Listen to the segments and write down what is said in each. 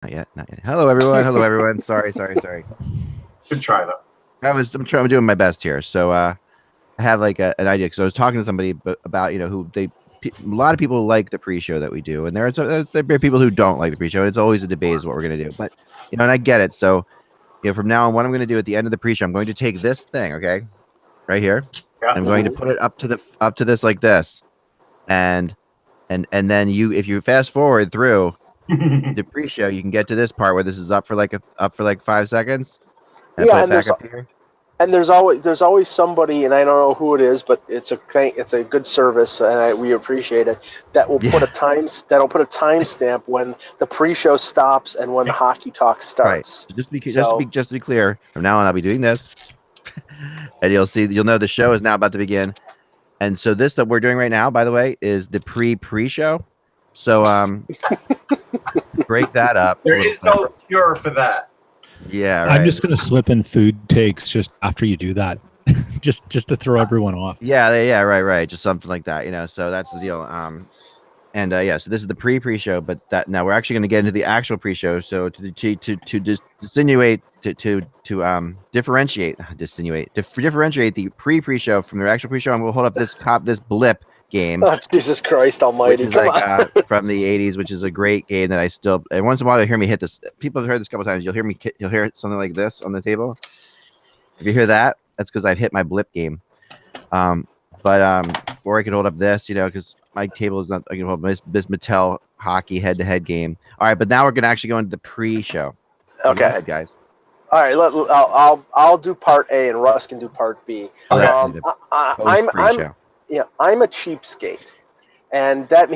Not yet. Hello, everyone. Sorry. Good try though. I'm doing my best here. So I have like an idea because I was talking to somebody about a lot of people like the pre-show that we do, and there are people who don't like the pre-show. And it's always a debate is what we're gonna do, but and I get it. So from now on, what I'm gonna do at the end of the pre-show, I'm going to take this thing, okay, right here. Yeah. I'm going to put it up to this like this, and then if you fast forward through the pre-show, you can get to this part where this is up for like 5 seconds. And yeah, and there's always somebody, and I don't know who it is, but it's a good service, and we appreciate it. That will put a timestamp when the pre-show stops and when the hockey talk starts. Right. Just to be clear, from now on I'll be doing this, and you'll know the show is now about to begin. And so this that we're doing right now, by the way, is the pre-show. So break that up. There is no cure for that. Yeah, right. I'm just gonna slip in food takes just after you do that, just to throw everyone off. Yeah, right, just something like that, So that's the deal. So this is the pre-show, but that now we're actually going to get into the actual pre-show. So to differentiate the pre-show from the actual pre-show, and we'll hold up this blip game. Oh, Jesus Christ Almighty! Which is from the '80s, which is a great game that I still. And once in a while, you'll hear me hit this. People have heard this a couple times. You'll hear something like this on the table. If you hear that, that's because I've hit my blip game. Or I can hold up this, because my table is not. I can hold this Mattel hockey head-to-head game. All right, but now we're gonna actually go into the pre-show. Okay, go ahead, guys. All right, I'll do part A, and Russ can do part B. Okay. I'm a cheapskate, and that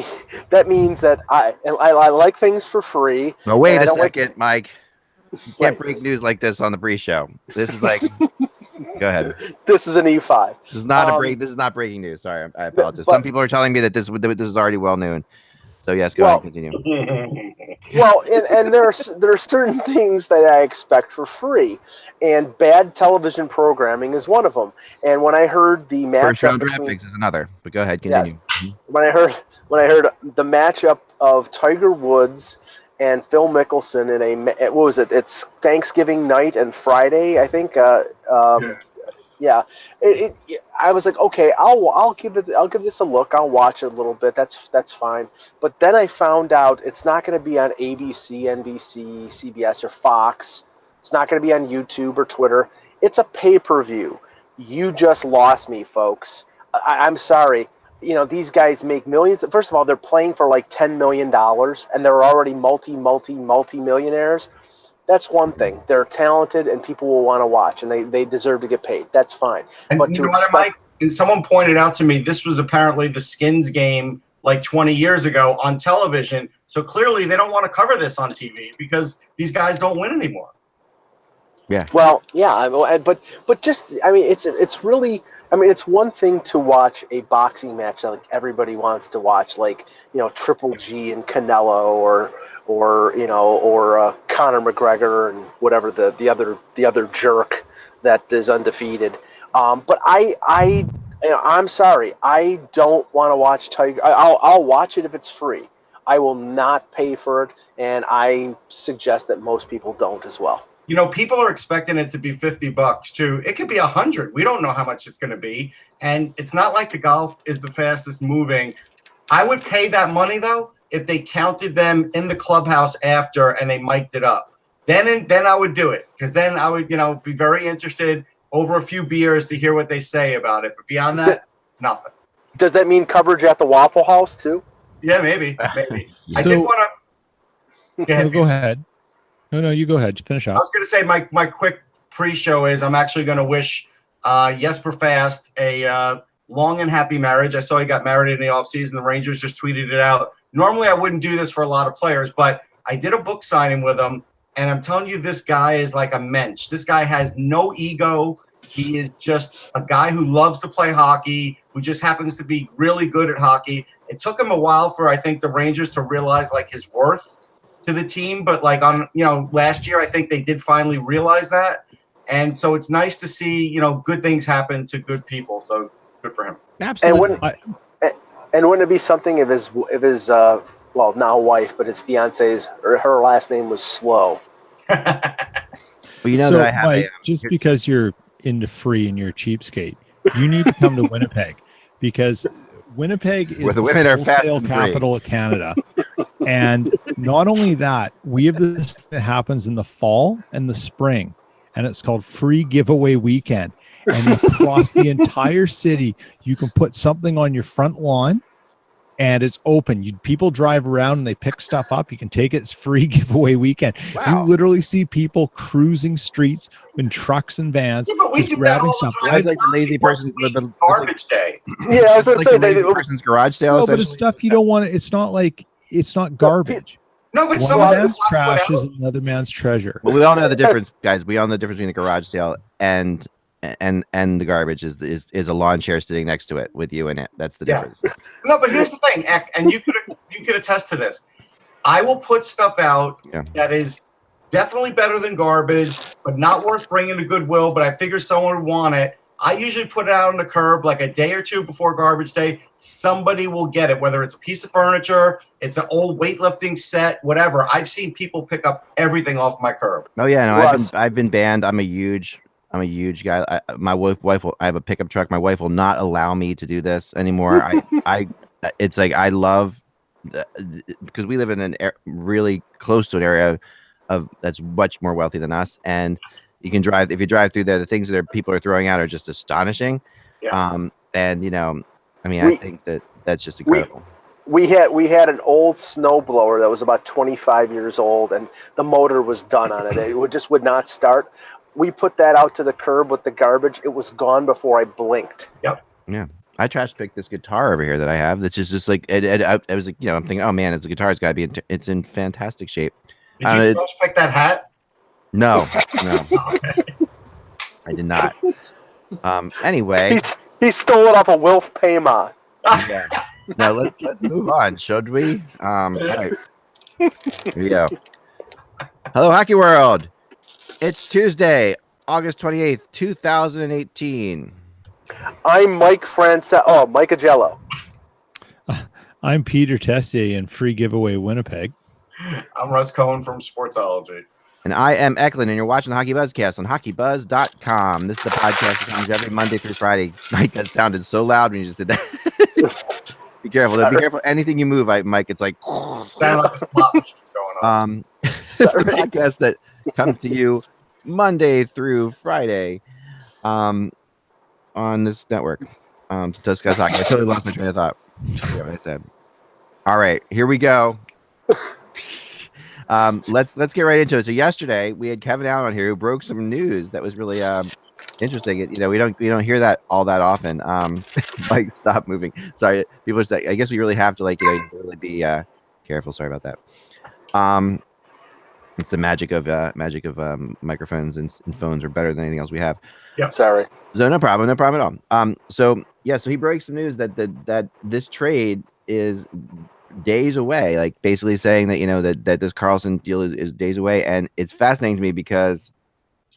means that I like things for free. No, wait a second, Mike. You can't break news like this on the pre-show. This is like, go ahead. This is an E5. This is not This is not breaking news. Sorry, I apologize. Some people are telling me that this is already well known. So yes, go ahead, continue. Well, and there are certain things that I expect for free, and bad television programming is one of them. And when I heard the matchup, first round draft picks is another. But go ahead, continue. Yes. When I heard the matchup of Tiger Woods and Phil Mickelson what was it? It's Thanksgiving night and Friday, I think. Yeah. I was like, okay, I'll give this a look. I'll watch it a little bit. That's fine. But then I found out it's not going to be on ABC, NBC, CBS, or Fox. It's not going to be on YouTube or Twitter. It's a pay-per-view. You just lost me, folks. I'm sorry. These guys make millions. First of all, they're playing for like $10 million, and they're already multi-millionaires. That's one thing. They're talented, and people will want to watch, and they deserve to get paid. That's fine. And but you know what, Mike? And someone pointed out to me this was apparently the Skins game like 20 years ago on television. So clearly they don't want to cover this on TV because these guys don't win anymore. Yeah. Well, yeah, but just it's really it's one thing to watch a boxing match that like everybody wants to watch, like Triple G and Canelo or Conor McGregor and whatever the other jerk that is undefeated. But I'm sorry, I don't want to watch Tiger. I'll watch it if it's free. I will not pay for it, and I suggest that most people don't as well. People are expecting it to be $50 too. It could be $100. We don't know how much it's going to be, and it's not like the golf is the fastest moving. I would pay that money though if they counted them in the clubhouse after and they mic'd it up. Then I would do it, because then I would be very interested over a few beers to hear what they say about it. But beyond that, nothing. Does that mean coverage at the Waffle House too? Yeah, maybe. I did want to. Go ahead. No, you go ahead. Finish up. I was going to say my quick pre-show is I'm actually going to wish Jesper Fast a long and happy marriage. I saw he got married in the offseason. The Rangers just tweeted it out. Normally I wouldn't do this for a lot of players, but I did a book signing with him, and I'm telling you, this guy is like a mensch. This guy has no ego. He is just a guy who loves to play hockey, who just happens to be really good at hockey. It took him a while for, I think, the Rangers to realize like his worth to the team, but like on last year I think they did finally realize that, and so it's nice to see good things happen to good people. So good for him. Absolutely. And wouldn't it be something if his well, now wife, but his fiance's or her last name was Slow. Well, you know So, that I have Mike, just because you're into free and you're a cheapskate, you need to come to Winnipeg, because Winnipeg Where is the the women are fast wholesale and free. capital of Canada. And not only that, we have this that happens in the fall and the spring, and it's called Free Giveaway Weekend. And across the entire city, you can put something on your front lawn, and it's open. People drive around and they pick stuff up. You can take it. It's Free Giveaway Weekend. Wow. You literally see people cruising streets in trucks and vans, Yeah, but we just do that grabbing all stuff. the time. That's like the lazy person, Garbage day. Yeah, I was gonna like say the lazy person's garage sale. No, but it's essentially. stuff you don't want to. It's not garbage. No, but One someone man's trash is another man's treasure. Well, we all know the difference, guys. We all know the difference between a garage sale and the garbage is a lawn chair sitting next to it with you in it. That's the difference. No, but here's the thing, Ek, and you could attest to this. I will put stuff out that is definitely better than garbage, but not worth bringing to Goodwill. But I figure someone would want it. I usually put it out on the curb like a day or two before garbage day. Somebody will get it, whether it's a piece of furniture, it's an old weightlifting set, whatever. I've seen people pick up everything off my curb. Oh yeah, no, Russ. I've been banned. I'm a huge guy. My wife will. I have a pickup truck. My wife will not allow me to do this anymore. It's like I love because we live in really close to an area of that's much more wealthy than us, and you can drive. If you drive through there, the things that people are throwing out are just astonishing. Yeah. And I think that's just incredible. We had an old snowblower that was about 25 years old, and the motor was done on it. It just would not start. We put that out to the curb with the garbage. It was gone before I blinked. Yep. Yeah. I trash picked this guitar over here that I have. That's just like I was like, I'm thinking, oh man, it's a guitar. It's got to be. It's in fantastic shape. Did you prospect that hat? No, I did not. Anyway, he stole it off of Wilf Payma. yeah. Now let's move on, should we? All right. Here we go. Hello, Hockey World. It's Tuesday, August 28th, 2018. I'm Mike Mike Agello. I'm Peter Tessier in Free Giveaway Winnipeg. I'm Russ Cohen from Sportsology. And I am Eklund, and you're watching the Hockey Buzzcast on HockeyBuzz.com. This is the podcast that comes every Monday through Friday. Mike, that sounded so loud when you just did that. Be careful. Sorry. Be careful. Anything you move, Mike, it's like... Sound like a slot machine going on. It's the podcast that comes to you Monday through Friday on this network. To discuss hockey. I totally lost my train of thought. What I said. All right, here we go. Let's get right into it. So yesterday we had Kevin Allen on here who broke some news that was really interesting. We don't hear that all that often. Mike, stop moving. Sorry, people are saying. I guess we really have to really be careful. Sorry about that. It's the magic of microphones and phones are better than anything else we have. Yeah, sorry. So no problem at all. So he breaks some news that this trade is days away, like basically saying that that this Karlsson deal is days away, and it's fascinating to me because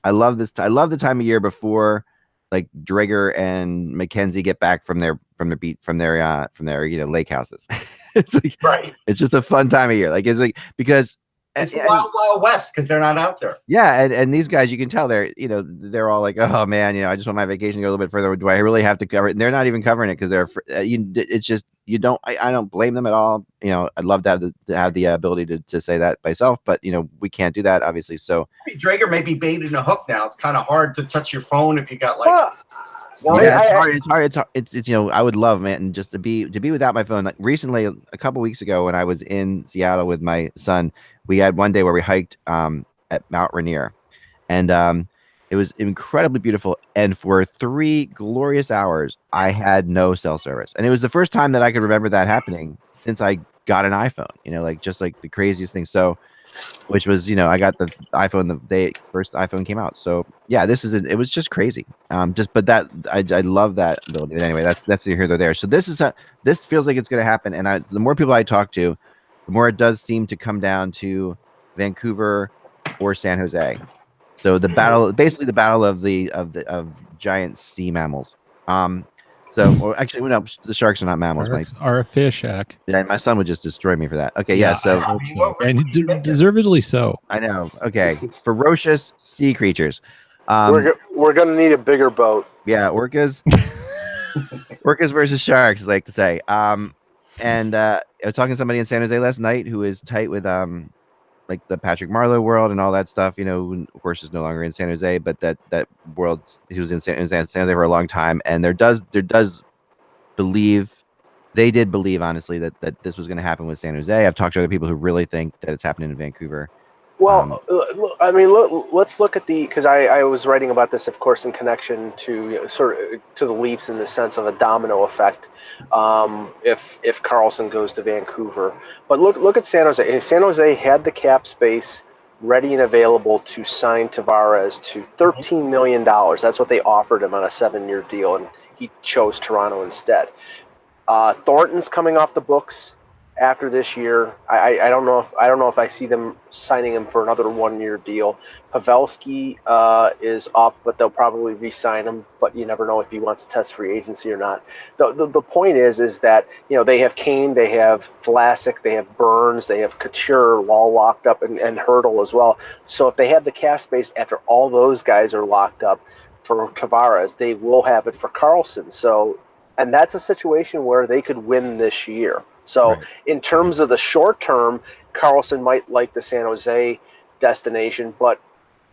I love this. I love the time of year before like Drager and McKenzie get back from their lake houses. It's like right. It's just a fun time of year. Like it's like because it's the Wild West because they're not out there. Yeah, and these guys, you can tell they're all like, oh man, I just want my vacation to go a little bit further. Do I really have to cover it? And they're not even covering it because it's just you don't. I don't blame them at all. I'd love to have the ability to say that myself, but we can't do that obviously. So Drager may be baited in a hook now. It's kind of hard to touch your phone if you got like. It's hard. It's I would love, man, just to be without my phone. Like recently, a couple weeks ago, when I was in Seattle with my son, we had one day where we hiked at Mount Rainier, and it was incredibly beautiful. And for 3 glorious hours, I had no cell service, and it was the first time that I could remember that happening since I got an iPhone. Just like the craziest thing. So. Which was, I got the iPhone the day first iPhone came out. So yeah, it was just crazy. But that I love that ability. But anyway, that's here or there. So this feels like it's going to happen. And the more people I talk to, the more it does seem to come down to Vancouver or San Jose. So basically the battle of giant sea mammals. So, or actually, no, the sharks are not mammals. Sharks are a fish, Eck. Yeah, my son would just destroy me for that. Okay, yeah. So I hope I mean, so. And deservedly so. I know. Okay, ferocious sea creatures. We're gonna need a bigger boat. Yeah, orcas. Orcas versus sharks, I like to say. And I was talking to somebody in San Jose last night who is tight with like the Patrick Marleau world and all that stuff. You know, of course, is no longer in San Jose, but that world, he was in San Jose for a long time, and there does believe. They did believe, honestly, that this was going to happen with San Jose. I've talked to other people who really think that it's happening in Vancouver. Well, I mean, let's look at because I was writing about this, of course, in connection to to the Leafs in the sense of a domino effect. If Karlsson goes to Vancouver, but look at San Jose. San Jose had the cap space ready and available to sign Tavares to $13 million. That's what they offered him on a 7-year deal, and he chose Toronto instead. Thornton's coming off the books after this year. I don't know if I see them signing him for another 1-year deal. Pavelski is up, but they'll probably re-sign him. But you never know if he wants to test free agency or not. The point is that they have Kane, they have Vlasic, they have Burns, they have Couture all locked up, and Hurdle as well. So if they have the cap space after all those guys are locked up for Tavares, they will have it for Karlsson. So. And that's a situation where they could win this year. So in terms of the short term, Karlsson might like the San Jose destination, but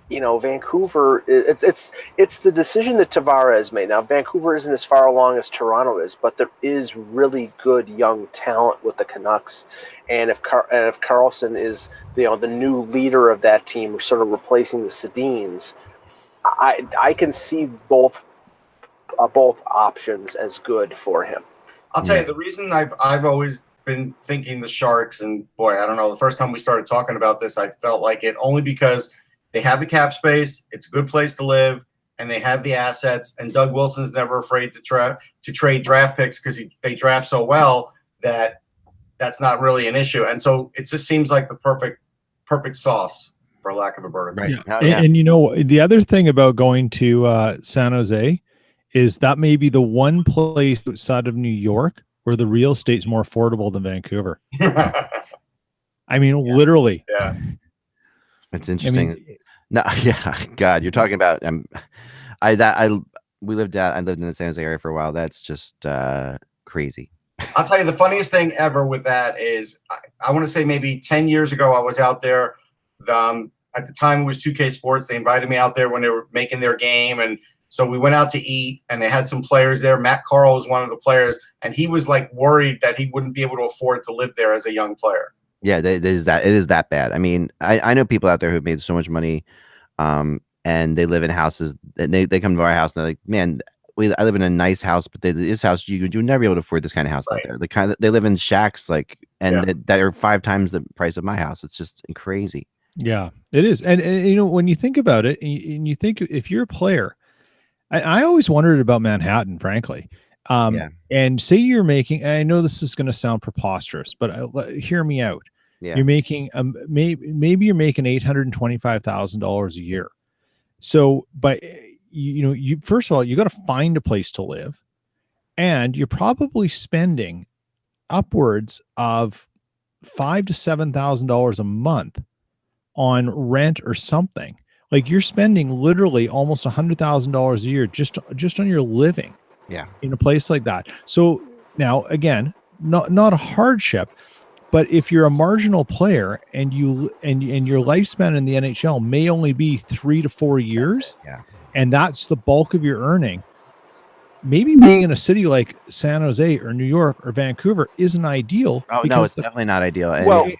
Vancouver, it's the decision that Tavares made. Now Vancouver isn't as far along as Toronto is, but there is really good young talent with the Canucks. And if Karlsson is the new leader of that team, sort of replacing the Sedins, I can see both options as good for him. I'll tell you, the reason I've always been thinking the Sharks, and boy, I don't know, the first time we started talking about this, I felt like it only because they have the cap space, it's a good place to live, and they have the assets, and Doug Wilson's never afraid to trade draft picks because they draft so well that that's not really an issue. And so it just seems like the perfect sauce, for lack of a better term. Right. Yeah. And the other thing about going to San Jose is that may be the one place outside of New York where the real estate's more affordable than Vancouver. I mean, literally. Yeah. It's interesting. God, you're talking about I lived in the San Jose area for a while. That's just crazy. I'll tell you the funniest thing ever with that is I want to say maybe 10 years ago I was out there. At the time it was 2K Sports. They invited me out there when they were making their game, and so we went out to eat, and they had some players there. Matt Carl was one of the players, and he was like worried that he wouldn't be able to afford to live there as a young player. Yeah, it is that bad. I mean, I know people out there who've made so much money, and they live in houses, and they come to our house and they're like, man, I live in a nice house, but this house you'd never be able to afford this kind of house out there. The kind that they live in shacks, that are 5 times the price of my house. It's just crazy. Yeah, it is. And when you think about it, and you think if you're a player. I always wondered about Manhattan, frankly. And say you're making, and I know this is going to sound preposterous, but hear me out. Yeah. You're making, maybe you're making $825,000 a year. So, but you first of all, you got to find a place to live, and you're probably spending upwards of $5,000 to $7,000 a month on rent or something. Like you're spending literally almost $100,000 a year just on your living, in a place like that. So now, again, not a hardship, but if you're a marginal player and your lifespan in the NHL may only be 3 to 4 years, and that's the bulk of your earning, maybe being in a city like San Jose or New York or Vancouver isn't ideal. Oh no, it's definitely not ideal. Well.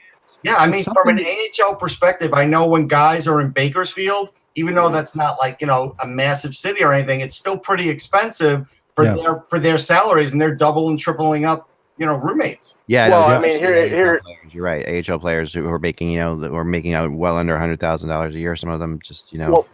Yeah, I mean, from an AHL perspective, I know when guys are in Bakersfield, even though that's not like, a massive city or anything, it's still pretty expensive for their salaries, and they're double and tripling up, roommates. Yeah, well, I mean, here you're right. AHL players who are making, were making out well under $100,000 a year. Some of them just, Well,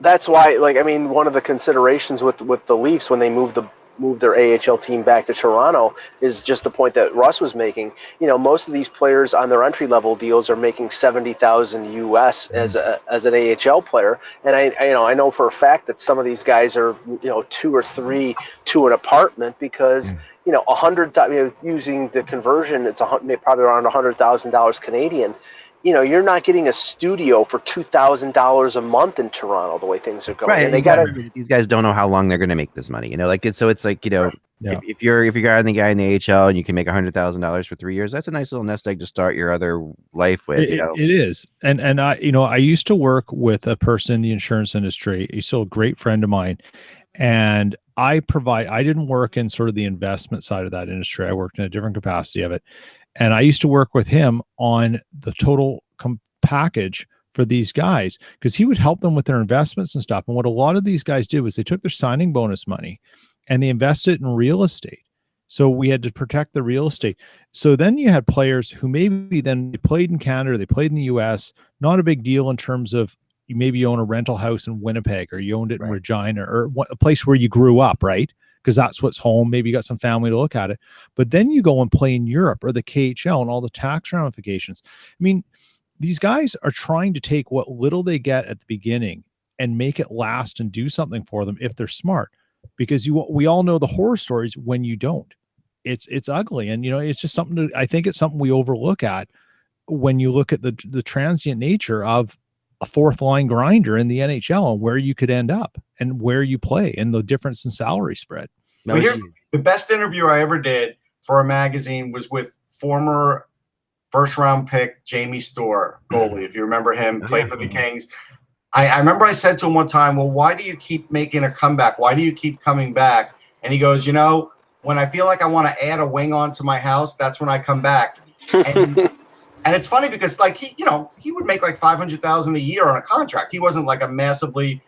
that's why, one of the considerations with the Leafs when they moved move their AHL team back to Toronto is just the point that Russ was making. You know, most of these players on their entry level deals are making $70,000 US as an AHL player, and I know for a fact that some of these guys are, you know, 2 or 3 to an apartment because you know, using the conversion, it's probably around $100,000 Canadian. You know, you're not getting a studio for $2,000 a month in Toronto the way things are going. Right. And they got these guys don't know how long they're going to make this money. You know, like it's like, you know, Right. Yeah. if you're the guy in the AHL and you can make $100,000 for 3 years, that's a nice little nest egg to start your other life with. You know, It is. And I used to work with a person in the insurance industry. He's still a great friend of mine. And I didn't work in sort of the investment side of that industry. I worked in a different capacity of it. And I used to work with him on the total package for these guys because he would help them with their investments and stuff. And what a lot of these guys did was they took their signing bonus money and they invested in real estate. So we had to protect the real estate. So then you had players who maybe then they played in Canada, they played in the US, not a big deal in terms of you maybe own a rental house in Winnipeg or you owned it in Regina or a place where you grew up, right? Because that's what's home. Maybe you got some family to look at it. But then you go and play in Europe or the KHL and all the tax ramifications. I mean, these guys are trying to take what little they get at the beginning and make it last and do something for them if they're smart. Because we all know the horror stories when you don't. It's ugly. And, you know, it's just something I think it's something we overlook at when you look at the transient nature of a fourth line grinder in the NHL and where you could end up and where you play and the difference in salary spread. Well, here's the best interview I ever did for a magazine was with former first round pick Jamie Storr, goalie. If you remember him, played for the Kings. I remember I said to him one time, well, why do you keep making a comeback? Why do you keep coming back? And he goes, you know, when I feel like I want to add a wing onto my house, that's when I come back. And it's funny because, like, he would make like $500,000 a year on a contract. He wasn't like a massively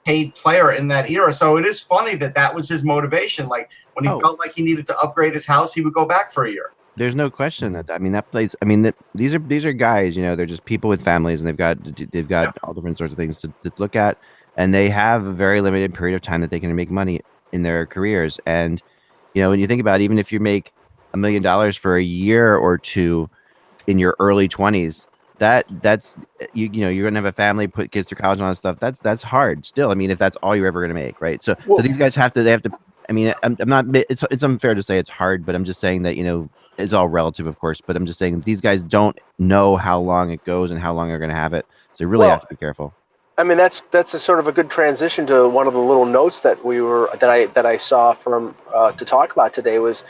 paid player in that era. So it is funny that was his motivation. Like when he felt like he needed to upgrade his house, he would go back for a year. There's no question that that place. I mean, these are guys. You know, they're just people with families, and they've got all different sorts of things to look at, and they have a very limited period of time that they can make money in their careers. And you know, when you think about it, even if you make $1 million for a year or two in your early 20s, that's you know you're gonna have a family, put kids through college and all that stuff. That's hard still. I mean, if that's all you're ever gonna make, right? So these guys have to. I mean, I'm not. It's unfair to say it's hard, but I'm just saying that, you know, it's all relative, of course. But I'm just saying these guys don't know how long it goes and how long they're gonna have it. So you really have to be careful. I mean, that's a sort of a good transition to one of the little notes that I saw from to talk about today was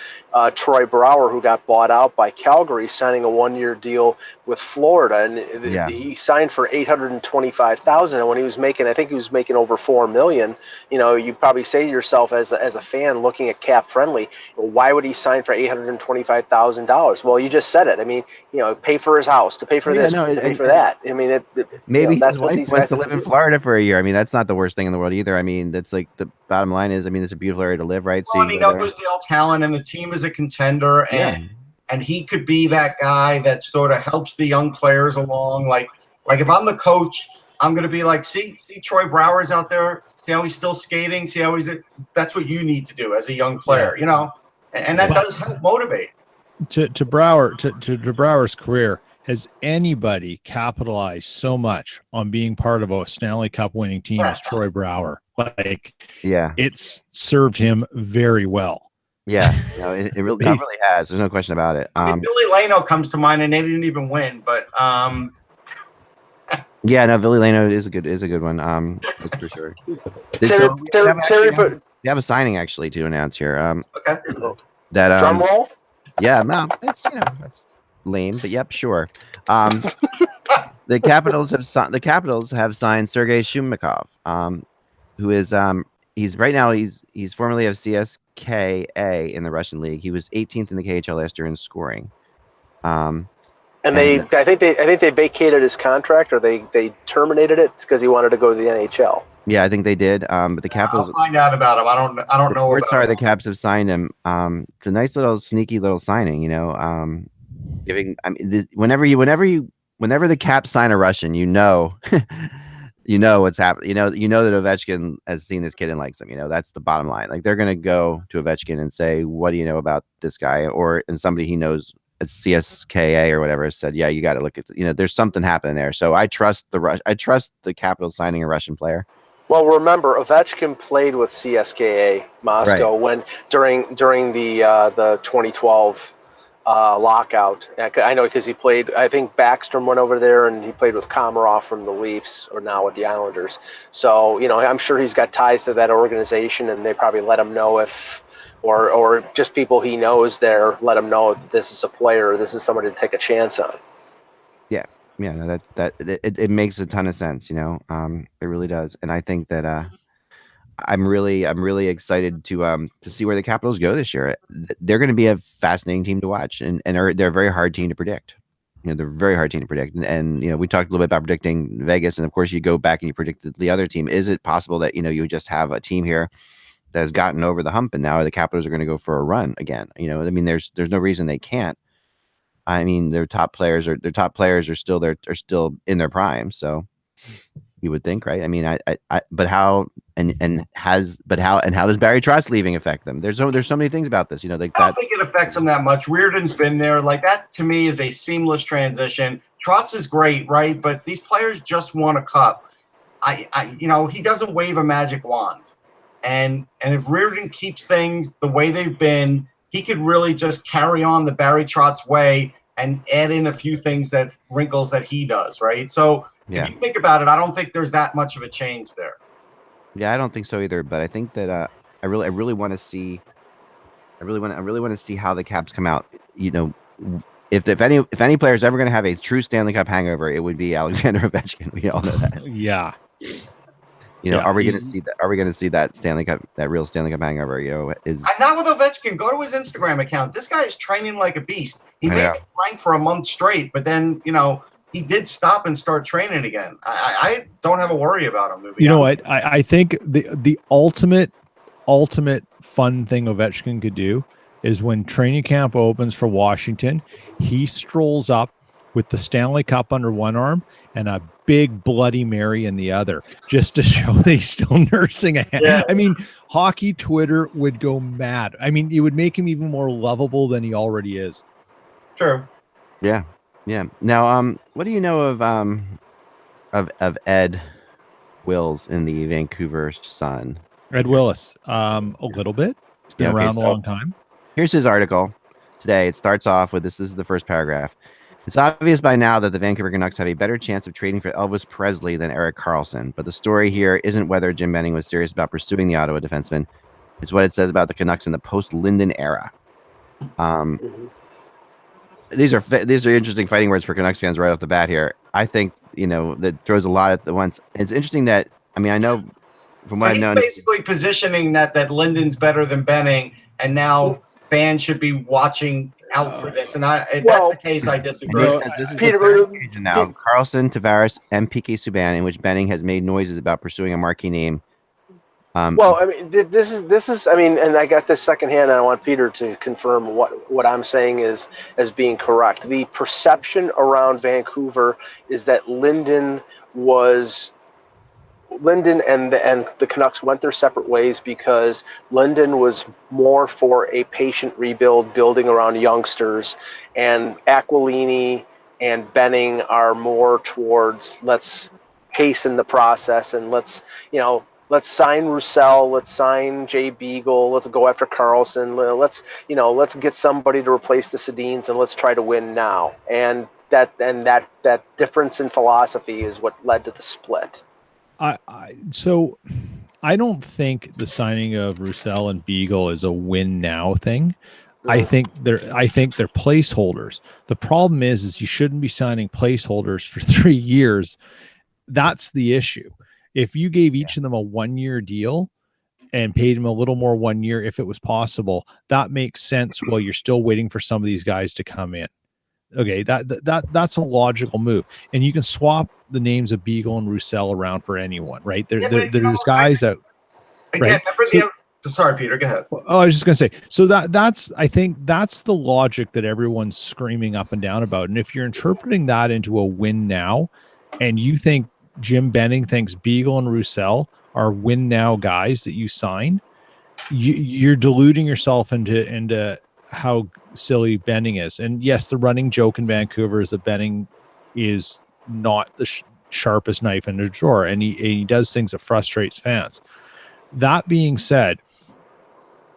Troy Brodeur, who got bought out by Calgary, signing a 1-year deal with Florida, and he signed for $825,000. And when he was making, I think he was making over $4 million. You know, you probably say to yourself as a fan looking at Cap Friendly, why would he sign for $825,000? Well, you just said it. I mean, you know, pay for his house, to pay for this, to pay for that. I mean, maybe you know, that's his wife wants to live in Florida for a year. I mean, that's not the worst thing in the world either. I mean, that's like the bottom line is, I mean, it's a beautiful area to live, right? Well, and he knows Dale talent, and the team is a contender, and he could be that guy that sort of helps the young players along. Like if I'm the coach, I'm going to be like, see Troy Brower's out there. See how he's still skating. See how that's what you need to do as a young player, you know, and that does help motivate. To Brower's career, has anybody capitalized so much on being part of a Stanley Cup winning team as Troy Brodeur? Like, it's served him very well. Yeah, no, it really has. There's no question about it. I mean, Billy Lano comes to mind, and they didn't even win, but yeah, no, Billy Lano is a good one. That's for sure. We have a signing actually to announce here. Okay. That drum roll. Yeah, no, it's, you know, that's lame, but yep, sure. The Capitals have signed Sergei Shumikov, who is he's formerly of CSKA in the Russian league. He was 18th in the KHL last year in scoring. I think they vacated his contract, or they terminated it because he wanted to go to the NHL. Yeah, I think they did. But the Capitals. I'll find out about him. I don't know. The Caps have signed him. It's a nice little sneaky little signing, you know. Whenever the Caps sign a Russian, you know, you know what's happening. You know that Ovechkin has seen this kid and likes him. That's the bottom line. Like they're gonna go to Ovechkin and say, "What do you know about this guy?" And somebody he knows at CSKA or whatever said, "Yeah, you got to look at." There's something happening there. So I trust I trust the Capitals signing a Russian player. Well, remember, Ovechkin played with CSKA Moscow when during the 2012 lockout. I know because he played. I think Backstrom went over there, and he played with Komarov from the Leafs, or now with the Islanders. So I'm sure he's got ties to that organization, and they probably let him know if, or just people he knows there, let him know that this is a player, this is somebody to take a chance on. Yeah, no, it makes a ton of sense. It really does, and I think that I'm really excited to see where the Capitals go this year. They're going to be a fascinating team to watch, and they're a very hard team to predict. They're a very hard team to predict, and we talked a little bit about predicting Vegas, and of course you go back and you predict the other team. Is it possible that you just have a team here that has gotten over the hump, and now the Capitals are going to go for a run again? There's no reason they can't. Their top players are still in their prime, so you would think, right? But how does Barry Trotz leaving affect them? There's so many things about this, I don't think it affects them that much. Reardon's been there. Like that to me is a seamless transition. Trotz is great, right? But these players just won a cup. He doesn't wave a magic wand, and if Reardon keeps things the way they've been, he could really just carry on the Barry Trotz way and add in a few wrinkles that he does, right? So if you think about it, I don't think there's that much of a change there. Yeah, I don't think so either. But I think that I really want to see. I really want to see how the Caps come out. If any player is ever going to have a true Stanley Cup hangover, it would be Alexander Ovechkin. We all know that. Yeah. Are we going to see that? Are we going to see that real Stanley Cup hangover? Not with Ovechkin. Go to his Instagram account. This guy is training like a beast. He made it rank for a month straight, but then he did stop and start training again. I don't have a worry about him moving. What? I think the ultimate fun thing Ovechkin could do is when training camp opens for Washington, he strolls up with the Stanley Cup under one arm and a big Bloody Mary in the other, just to show that he's still nursing a hand. Yeah. Hockey Twitter would go mad. It would make him even more lovable than he already is. True. Yeah. Now, what do you know of Ed Wills in the Vancouver Sun? Ed Willis, a little bit. It's been around a long time. Here's his article today. It starts off with this is the first paragraph. It's obvious by now that the Vancouver Canucks have a better chance of trading for Elvis Presley than Erik Karlsson, but the story here isn't whether Jim Benning was serious about pursuing the Ottawa defenseman. It's what it says about the Canucks in the post-Linden era. These are interesting fighting words for Canucks fans right off the bat here. I think that throws a lot at the once. It's interesting that I know from what I know, basically positioning that Linden's better than Benning, and now fans should be watching out for this. And if that's the case, I disagree. This is Peter now. Karlsson, Tavares, and PK Subban, in which Benning has made noises about pursuing a marquee name. This is. And I got this secondhand, and I want Peter to confirm what I'm saying is as being correct. The perception around Vancouver is that Linden and the Canucks went their separate ways because Linden was more for a patient rebuild, building around youngsters, and Aquilini and Benning are more towards let's hasten the process and let's sign Roussel, let's sign Jay Beagle, let's go after Karlsson, let's get somebody to replace the Sedins, and let's try to win now. And that difference in philosophy is what led to the split. So I don't think the signing of Roussel and Beagle is a win now thing. I think they're placeholders. The problem is you shouldn't be signing placeholders for 3 years. That's the issue. If you gave each of them a 1-year deal and paid them a little more 1 year, if it was possible, that makes sense while you're still waiting for some of these guys to come in. Okay, that's a logical move, and you can swap the names of Beagle and Roussel around for anyone, right? There's guys that. Again, right? Sorry, Peter. Go ahead. Oh, I was just going to say. So I think that's the logic that everyone's screaming up and down about, and if you're interpreting that into a win now, and you think Jim Benning thinks Beagle and Roussel are win now guys that you signed, you're deluding yourself into how silly Benning is. And yes, the running joke in Vancouver is that Benning is not the sharpest knife in the drawer, and he does things that frustrates fans. That being said,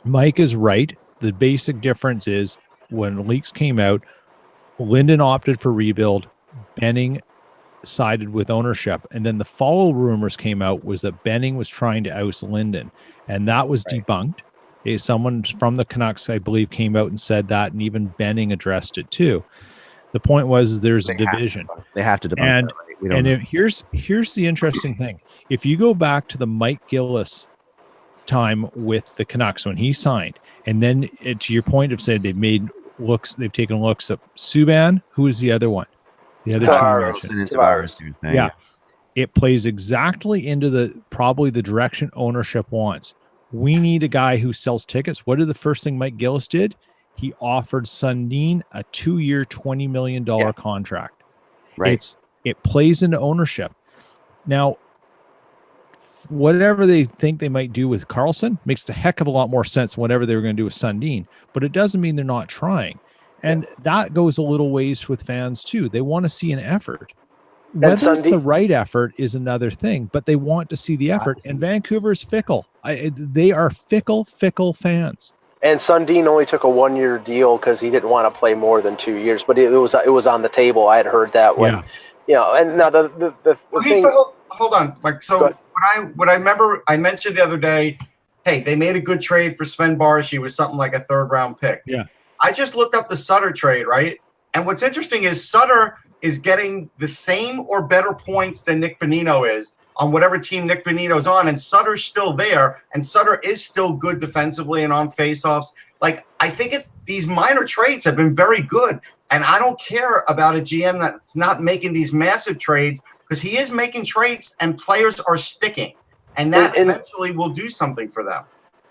Mike is right. The basic difference is when leaks came out, Linden opted for rebuild, Benning sided with ownership, and then the follow rumors came out was that Benning was trying to oust Linden, and that was debunked. Someone from the Canucks, I believe, came out and said that, and even Benning addressed it too. The point was there's a division. They have to debunk that. And here's the interesting thing. If you go back to the Mike Gillis time with the Canucks when he signed, and then to your point of saying they've taken looks at Subban. Who is the other one? The other Tavares. Yeah. It plays exactly into probably the direction ownership wants. We need a guy who sells tickets. What did the first thing Mike Gillis did? He offered Sundin a 2-year, $20 million contract. Right. It plays into ownership. Now, whatever they think they might do with Karlsson makes a heck of a lot more sense than whatever they were going to do with Sundin, but it doesn't mean they're not trying. And that goes a little ways with fans too. They want to see an effort. Whether it's the right effort is another thing, but they want to see the effort. And Vancouver's fickle. They are fickle fans. And Sundin only took a 1-year deal because he didn't want to play more than 2 years. But it was on the table. I had heard that when, and now the thing. Hold on, Mike. So what I remember, I mentioned the other day, hey, they made a good trade for Sven Baertschi with something like a 3rd-round pick. Yeah. I just looked up the Sutter trade, right? And what's interesting is Sutter is getting the same or better points than Nick Bonino is on whatever team Nick Bonino's on, and Sutter's still there, and Sutter is still good defensively and on faceoffs. Like, I think these minor trades have been very good, and I don't care about a GM that's not making these massive trades because he is making trades and players are sticking, and that eventually will do something for them.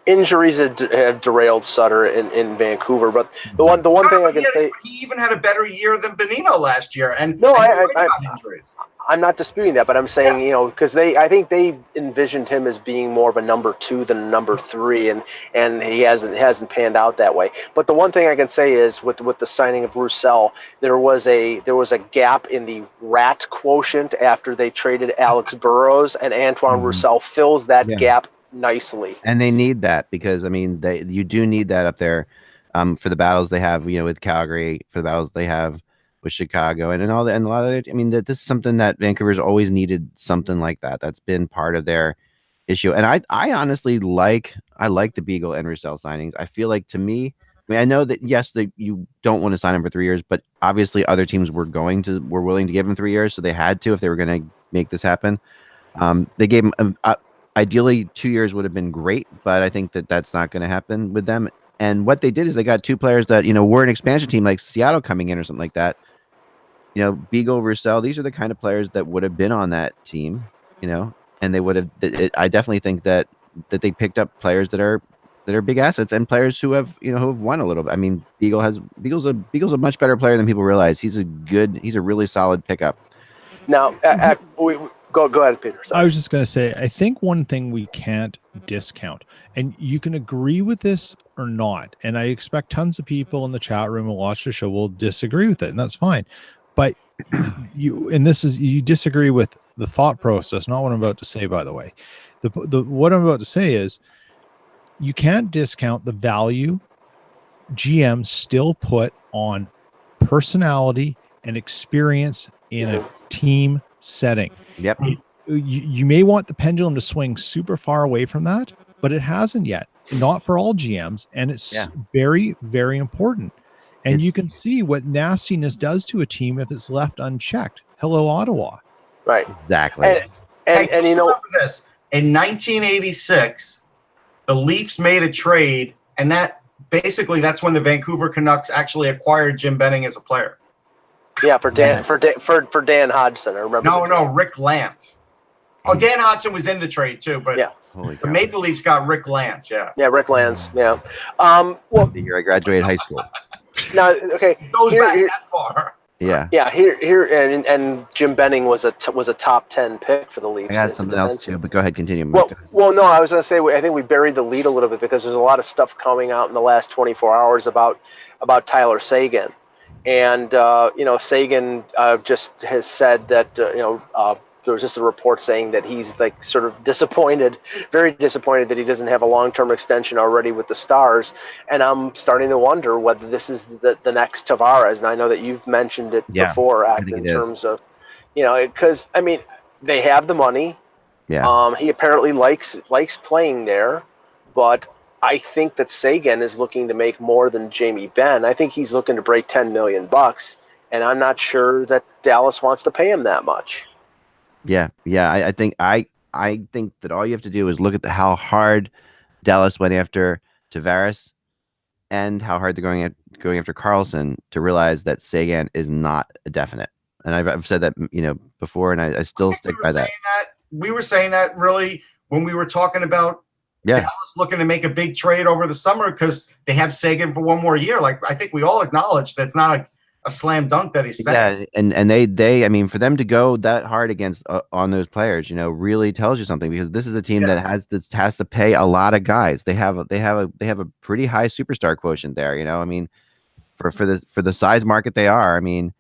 Injuries have derailed Sutter in Vancouver, but the one thing I can say, he even had a better year than Bonino last year. And no, I'm not disputing that, but I'm saying because I think they envisioned him as being more of a number 2 than a number 3, and he hasn't panned out that way. But the one thing I can say is with the signing of Roussel, there was a gap in the rat quotient after they traded Alex Burrows, and Antoine Roussel fills that gap nicely. And they need that because you do need that up there for the battles they have with Calgary, for the battles they have with Chicago, and all that, and a lot of that this is something that Vancouver's always needed, something like that. That's been part of their issue. And I honestly like the Beagle and Roussel signings. I feel like, to me, I know that yes, you don't want to sign him for 3 years, but obviously other teams were willing to give him 3 years, so they had to if they were going to make this happen. They gave him ideally 2 years would have been great, but I think that's not going to happen with them. And what they did is they got 2 players that were an expansion team like Seattle coming in or something like that. Beagle, Roussel, these are the kind of players that would have been on that team, and they would have. I definitely think that they picked up players that are big assets and players who have who have won a little bit. I mean, Beagle's a much better player than people realize. He's a really solid pickup. Now, Go ahead, Peter. Sorry. I was just going to say, I think one thing we can't discount, and you can agree with this or not, and I expect tons of people in the chat room who watch the show will disagree with it, and that's fine. But you disagree with the thought process, not what I'm about to say, by the way. What I'm about to say is you can't discount the value GMs still put on personality and experience in a team setting. Yep. You may want the pendulum to swing super far away from that, but it hasn't yet. Not for all GMs, and it's very, very important. And you can see what nastiness does to a team if it's left unchecked. Hello, Ottawa. Right. Exactly. And remember this. In 1986, the Leafs made a trade, and that's when the Vancouver Canucks actually acquired Jim Benning as a player. Yeah, for Dan Hodgson. I remember. No, Rick Lance. Oh, Dan Hodgson was in the trade too, but the Maple Leafs got Rick Lance. Yeah, Rick Lance. The year I graduated high school. Now, okay, it goes back that far. Yeah. Yeah, here, and Jim Benning was a top 10 pick for the Leafs. I got as a something else defenseman. too, but go ahead, continue. Mike. Well, no, I was going to say I think we buried the lead a little bit because there's a lot of stuff coming out in the last 24 hours about Tyler Seguin, and Seguin just has said that there was just a report saying that he's like sort of disappointed, very disappointed that he doesn't have a long-term extension already with the Stars, and I'm starting to wonder whether this is the next Tavares. And I know that you've mentioned it before, in terms of, because I mean they have the money. Yeah. He apparently likes playing there, but I think that Seguin is looking to make more than Jamie Benn. I think he's looking to break $10 million, and I'm not sure that Dallas wants to pay him that much. Yeah. I think that all you have to do is look at how hard Dallas went after Tavares and how hard they're going after Karlsson to realize that Seguin is not a definite. And I've said that before, and I still stick by that. We were saying that really when we were talking about Dallas looking to make a big trade over the summer because they have Seguin for one more year. Like I think we all acknowledge that's not a slam dunk that he's saying. Yeah, and they I mean, for them to go that hard against on those players, really tells you something, because this is a team that has to pay a lot of guys. They have a pretty high superstar quotient there. I mean, for the size market they are. I mean,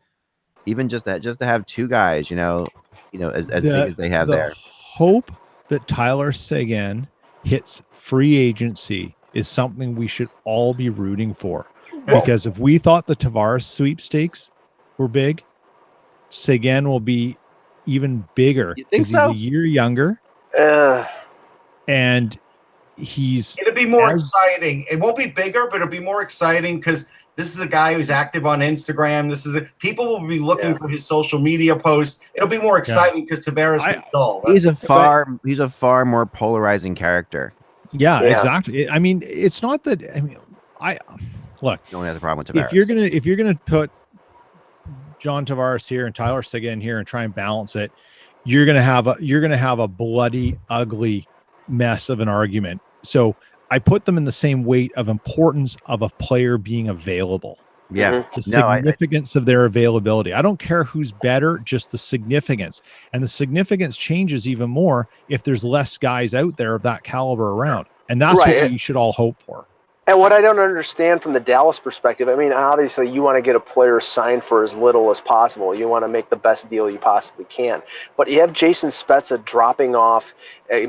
even just to have two guys, as big as they have there. Hope that Tyler Seguin hits free agency is something we should all be rooting for. Because if we thought the Tavares sweepstakes were big, Seguin will be even bigger because he's a year younger. And it'll be more exciting. It won't be bigger, but it'll be more exciting because this is a guy who's active on Instagram. People will be looking for his social media posts. It'll be more exciting because Tavares is dull. He's a far more polarizing character. Yeah, exactly. I mean, it's not that. I mean, look. You only have the problem with Tavares. If you're gonna put John Tavares here and Tyler Seguin here and try and balance it, you're gonna have a bloody, ugly mess of an argument. So I put them in the same weight of importance of a player being available. Yeah. The significance of their availability. I don't care who's better, just the significance. And the significance changes even more if there's less guys out there of that caliber around. And that's what we should all hope for. And what I don't understand from the Dallas perspective, I mean, obviously you want to get a player signed for as little as possible. You want to make the best deal you possibly can. But you have Jason Spezza dropping off,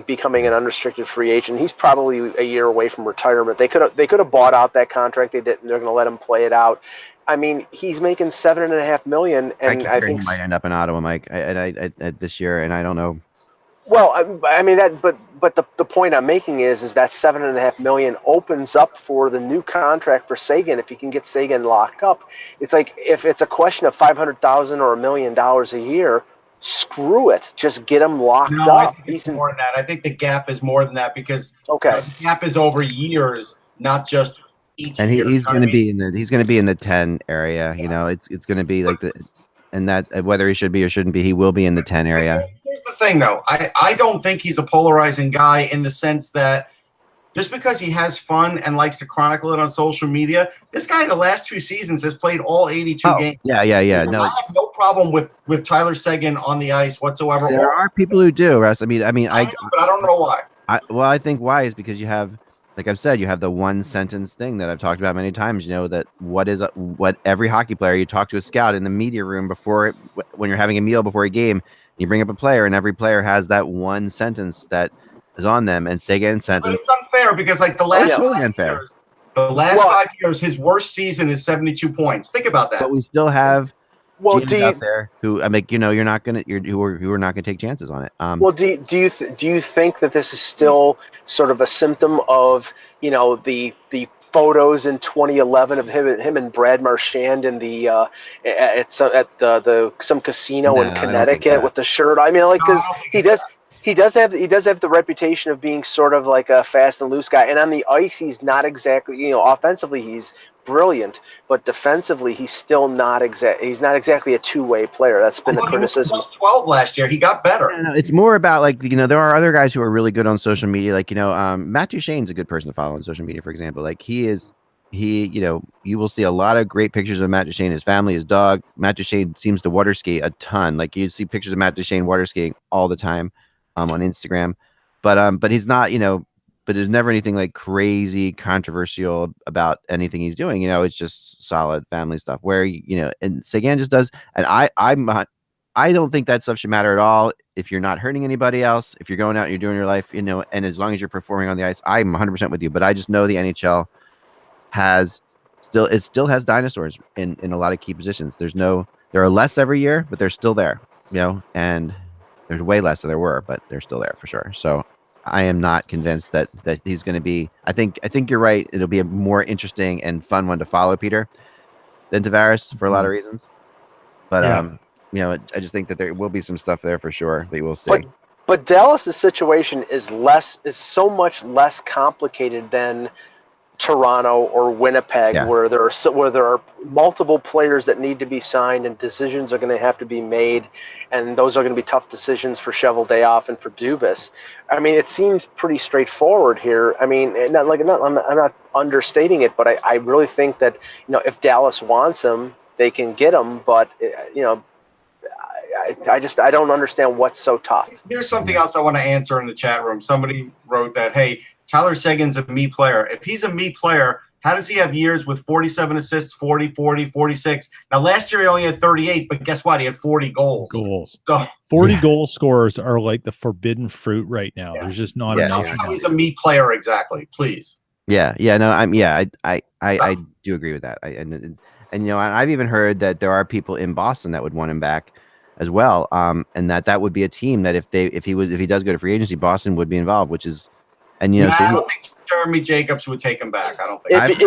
becoming an unrestricted free agent. He's probably a year away from retirement. They could have bought out that contract. They didn't. They're going to let him play it out. I mean, he's making $7.5 million, and I think he might end up in Ottawa, Mike, this year, and I don't know. Well, I mean that, but the point I'm making is that $7.5 million opens up for the new contract for Seguin. If you can get Seguin locked up, it's like if it's a question of $500,000 or $1 million a year, screw it, just get him locked up. I think it's more than that. I think the gap is more than that because the gap is over years, not just each. And year. he's going to be in the 10 area. It's going to be like and that whether he should be or shouldn't be, he will be in the 10 area. Here's the thing, though. I don't think he's a polarizing guy in the sense that just because he has fun and likes to chronicle it on social media, this guy in the last 2 seasons has played all 82 games. Yeah. No, I have no problem with Tyler Seguin on the ice whatsoever. There are people who do, Russ. I mean, but I don't know why. I think why is because you have, like I've said, you have the one sentence thing that I've talked about many times. That what every hockey player, you talk to a scout in the media room when you're having a meal before a game. You bring up a player, and every player has that one sentence that is on them, and Seguin sentence. But it's unfair because, like the last 5 years, his worst season is 72 points. Think about that. But we still have out there who you're not gonna who are not gonna take chances on it. Do you think that this is still sort of a symptom of the photos in 2011 of him and Brad Marchand in the at some casino in Connecticut with the shirt? I mean, like, because he does have the reputation of being sort of like a fast and loose guy, and on the ice he's not exactly, offensively he's brilliant, but defensively he's still not exactly a two-way player. That's been a criticism. He was +12 last year. He got better. No, it's more about there are other guys who are really good on social media. Like Matt Duchene's a good person to follow on social media, for example. Like he is you will see a lot of great pictures of Matt Duchene, his family, his dog. Matt Duchene seems to water ski a ton. Like you see pictures of Matt Duchene water skiing all the time, on Instagram. But he's not, but there's never anything like crazy controversial about anything he's doing. It's just solid family stuff where, and Seguin just does. And I don't think that stuff should matter at all. If you're not hurting anybody else, if you're going out and you're doing your life, and as long as you're performing on the ice, I'm 100% with you. But I just know the NHL still has dinosaurs in a lot of key positions. There are less every year, but they're still there, and there's way less than there were, but they're still there for sure. So I am not convinced that he's going to be. I think you're right. It'll be a more interesting and fun one to follow, Peter, than Tavares for a lot of reasons. But I just think that there will be some stuff there for sure that you will see. But Dallas's situation is so much less complicated than Toronto or Winnipeg, where there are multiple players that need to be signed and decisions are going to have to be made, and those are going to be tough decisions for Cheveldayoff and for Dubas. I mean, it seems pretty straightforward here. I mean, I'm not understating it, but I really think that if Dallas wants him, they can get him. But I don't understand what's so tough. Here's something else I want to answer in the chat room. Somebody wrote that, hey, Tyler Seguin's a me player. If he's a me player, how does he have years with 47 assists, 40, 46? Now, last year he only had 38, but guess what? He had 40 goals. So 40 goal scorers are like the forbidden fruit right now. There's just not enough. He's a me player, exactly. Please. I do agree with that. And I've even heard that there are people in Boston that would want him back as well. And that would be a team that if he does go to free agency, Boston would be involved, which is. And I don't think Jeremy Jacobs would take him back. I don't think.